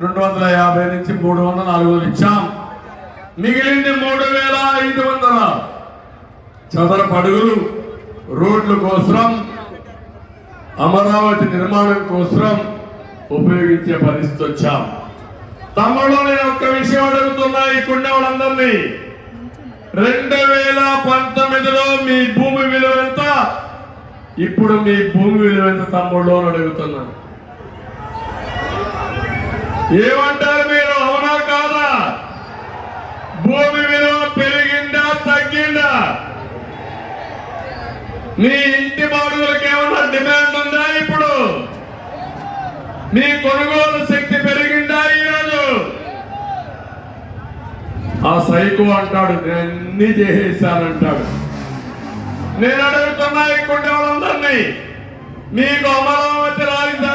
250 నుంచి 300 400 ఇచ్చాం. మిగిలింది 3500 చదరపు అడుగులు రోడ్ల కోసం, అమరావతి నిర్మాణం కోసం ఉపయోగించే పరిస్థితి వచ్చాం. తమ్ముడు, నేను ఒక్క విషయం అడుగుతున్నా ఈ వాళ్ళందరినీ. 2019లో మీ భూమి విలువ ఎంత, ఇప్పుడు మీ భూమి విలువ ఎంత తమ్ముళ్ళు అని అడుగుతున్నాను. ఏమంటారు మీరు, అవునా కాదా? భూమి విలువ పెరిగిందా తగ్గిందా? మీ ఇంటి బాడుగులకు ఏమన్నా డిమాండ్ ఉందా? ఇప్పుడు మీ కొనుగోలు శక్తి పెరిగిందా? ఈరోజు ఆ సైకో అంటాడు నేను అన్ని చేసేసానంటాడు. నేను అడుగుతున్నా ఇక్కడ వాళ్ళందరినీ, మీకు అమరావతి రాజధాని